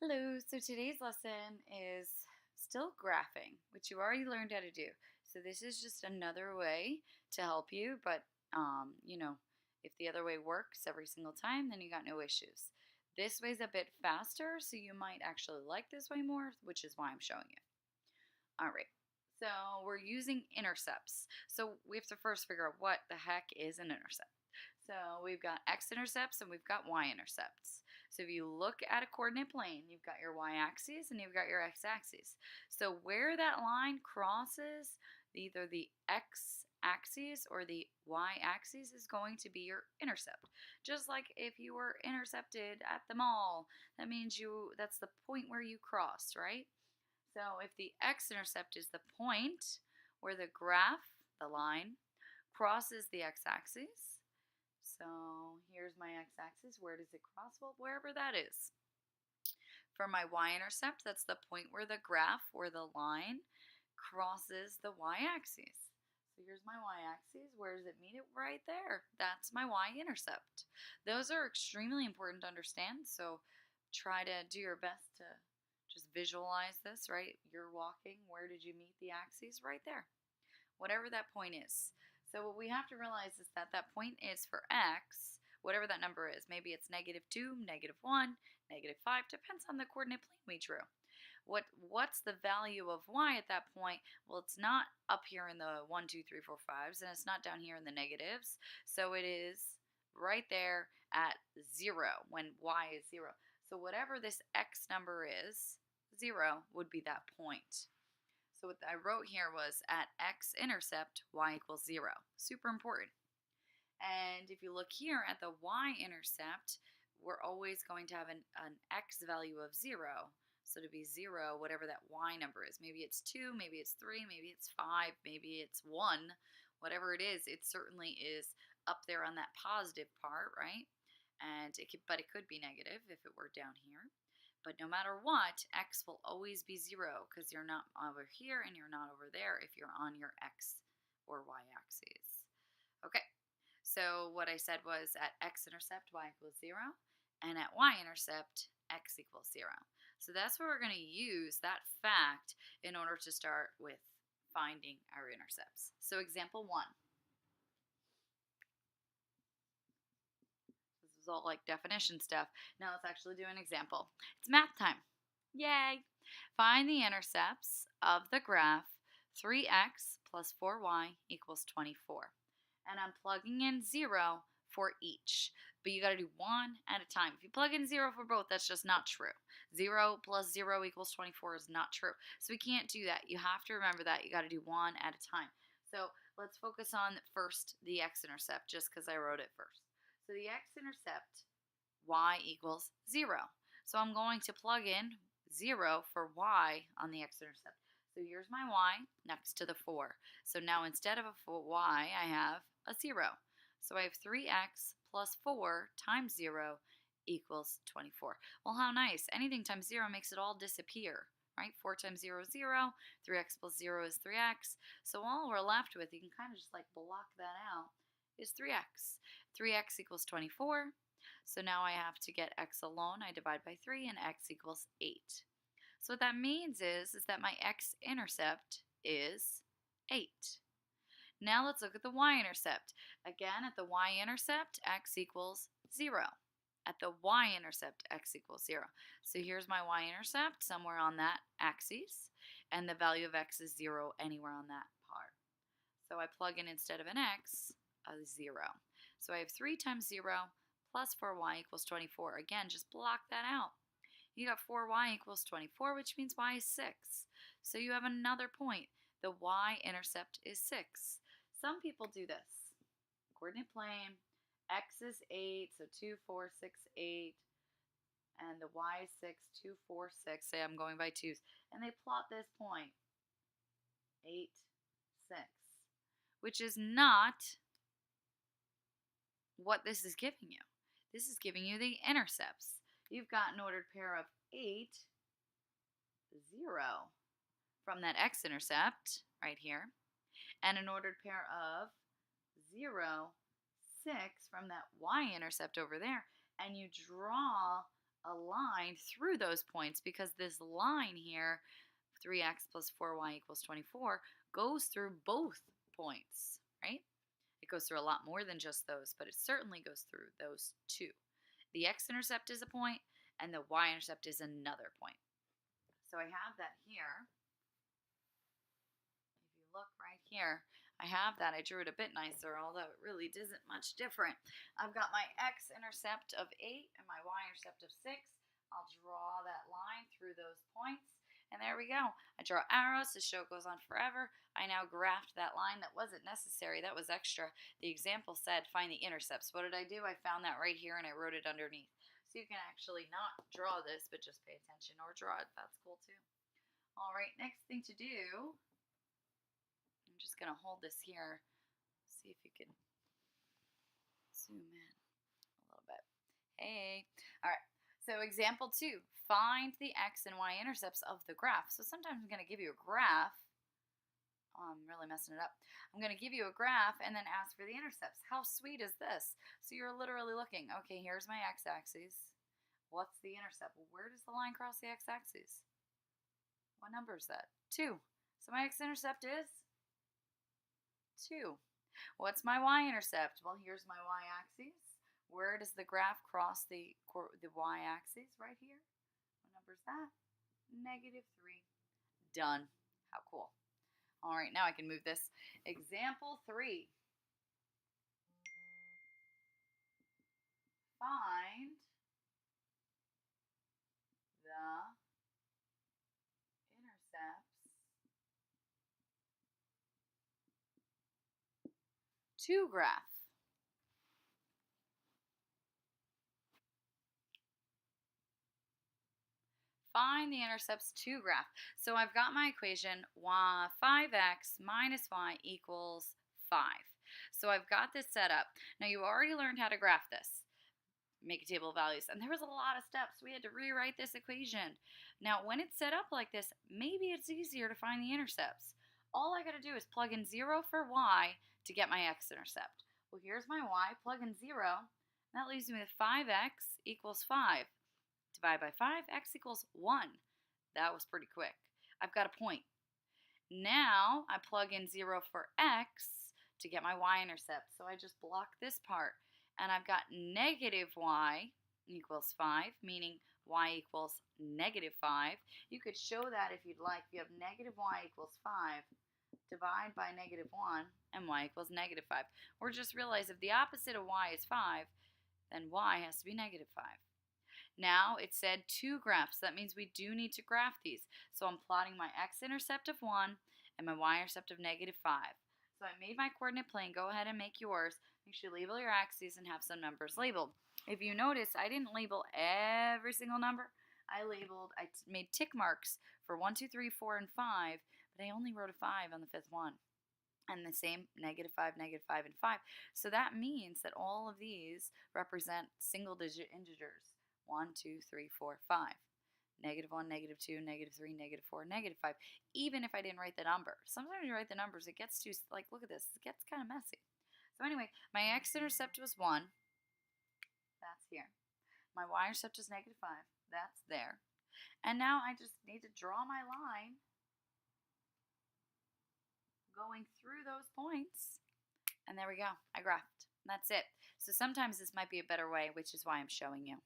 Hello, so today's lesson is still graphing, which you already learned how to do. So this is just another way to help you, but if the other way works every single time, then you got no issues. This way's a bit faster, so you might actually like this way more, which is why I'm showing you. All right. So we're using intercepts. So we have to first figure out what the heck is an intercept. So we've got x-intercepts and we've got y-intercepts. So if you look at a coordinate plane, you've got your y-axis and you've got your x-axis. So where that line crosses either the x-axis or the y-axis is going to be your intercept. Just like if you were intercepted at the mall, that means that's the point where you crossed, right? So if the x-intercept is the point where the graph, the line, crosses the x-axis, so here's my x-axis. Where does it cross? Well, wherever that is. For my y-intercept, that's the point where the graph or the line crosses the y-axis. So here's my y-axis. Where does it meet it? Right there. That's my y-intercept. Those are extremely important to understand, so try to do your best to just visualize this, right? You're walking. Where did you meet the axis? Right there. Whatever that point is. So what we have to realize is that that point is for x, whatever that number is. Maybe it's -2, -1, -5, depends on the coordinate plane we drew. What's the value of y at that point? Well, it's not up here in the 1, 2, 3, 4, 5s, and it's not down here in the negatives. So it is right there at 0 when y is 0. So whatever this x number is, 0 would be that point. So what I wrote here was at x-intercept, y equals 0. Super important. And if you look here at the y-intercept, we're always going to have an x value of 0. So to be 0, whatever that y number is, maybe it's 2, maybe it's 3, maybe it's 5, maybe it's 1, whatever it certainly is up there on that positive part, right? But it could be negative if it were down here. But no matter what, x will always be 0 because you're not over here and you're not over there if you're on your x or y axes. Okay, so what I said was at x-intercept, y equals 0, and at y-intercept, x equals 0. So that's where we're going to use that fact in order to start with finding our intercepts. So example 1. All like definition stuff. Now let's actually do an example. It's math time. Yay! Find the intercepts of the graph 3x plus 4y equals 24. And I'm plugging in 0 for each. But you got to do one at a time. If you plug in 0 for both, that's just not true. 0 plus 0 equals 24 is not true. So we can't do that. You have to remember that. You got to do one at a time. So let's focus on first the x-intercept just because I wrote it first. So the x-intercept, y equals 0. So I'm going to plug in 0 for y on the x-intercept. So here's my y next to the 4. So now instead of a y, I have a 0. So I have 3x plus 4 times 0 equals 24. Well, how nice. Anything times 0 makes it all disappear, right? 4 times 0 is 0. 3x plus 0 is 3x. So all we're left with, you can kind of just like block that out, is 3x. 3x equals 24. So now I have to get x alone. I divide by 3 and x equals 8. So what that means is that my x-intercept is 8. Now let's look at the y-intercept. Again, at the y-intercept, x equals 0. At the y-intercept, x equals 0. So here's my y-intercept somewhere on that axis, and the value of x is 0 anywhere on that part. So I plug in instead of an x, a 0. So I have 3 times 0 plus 4y equals 24. Again, just block that out. You got 4y equals 24, which means y is 6. So you have another point. The y-intercept is 6. Some people do this. Coordinate plane, x is 8, so 2, 4, 6, 8. And the y is 6, 2, 4, 6. Say I'm going by 2s. And they plot this point, 8, 6, which is not what this is giving you. This is giving you the intercepts. You've got an ordered pair of 8, 0 from that x-intercept right here, and an ordered pair of 0, 6 from that y-intercept over there, and you draw a line through those points because this line here, 3x plus 4y equals 24, goes through both points, right? It goes through a lot more than just those, but it certainly goes through those two. The x-intercept is a point, and the y-intercept is another point. So I have that here. If you look right here, I have that. I drew it a bit nicer, although it really isn't much different. I've got my x-intercept of 8 and my y-intercept of 6. I'll draw that line through those points. And there we go. I draw arrows to show it goes on forever. I now graphed that line. That wasn't necessary. That was extra. The example said find the intercepts. What did I do? I found that right here and I wrote it underneath. So you can actually not draw this, but just pay attention or draw it. That's cool too. All right, next thing to do, I'm just going to hold this here. See if you can zoom in a little bit. Hey. All right. So example 2, find the x and y intercepts of the graph. So sometimes I'm going to give you a graph. Oh, I'm really messing it up. I'm going to give you a graph and then ask for the intercepts. How sweet is this? So you're literally looking, okay, here's my x-axis. What's the intercept? Well, where does the line cross the x-axis? What number is that? 2. So my x-intercept is 2. What's my y-intercept? Well, here's my y-axis. Where does the graph cross the y-axis? Right here. What number is that? -3. Done. How cool. All right, now I can move this. Example 3. Find the intercepts to graph. Find the intercepts to graph. So I've got my equation, 5x minus y equals 5. So I've got this set up. Now you already learned how to graph this. Make a table of values. And there was a lot of steps. We had to rewrite this equation. Now when it's set up like this, maybe it's easier to find the intercepts. All I got to do is plug in 0 for y to get my x-intercept. Well, here's my y, plug in 0. That leaves me with 5x equals 5. Divide by 5, x equals 1. That was pretty quick. I've got a point. Now I plug in 0 for x to get my y-intercept. So I just block this part. And I've got negative y equals 5, meaning y equals -5. You could show that if you'd like. If you have negative y equals 5, divide by -1, and y equals -5. Or just realize if the opposite of y is 5, then y has to be -5. Now it said 2 graphs. That means we do need to graph these. So I'm plotting my x-intercept of 1 and my y-intercept of -5. So I made my coordinate plane. Go ahead and make yours. Make sure you label your axes and have some numbers labeled. If you notice, I didn't label every single number. I made tick marks for 1, 2, 3, 4, and 5, but I only wrote a 5 on the 5th one. And the same, -5, -5, and 5. So that means that all of these represent single-digit integers. 1, 2, 3, 4, 5. -1, -2, -3, -4, -5. Even if I didn't write the number. Sometimes you write the numbers, it gets too, like, look at this. It gets kind of messy. So anyway, my x-intercept was 1. That's here. My y-intercept is -5. That's there. And now I just need to draw my line going through those points. And there we go. I graphed. That's it. So sometimes this might be a better way, which is why I'm showing you.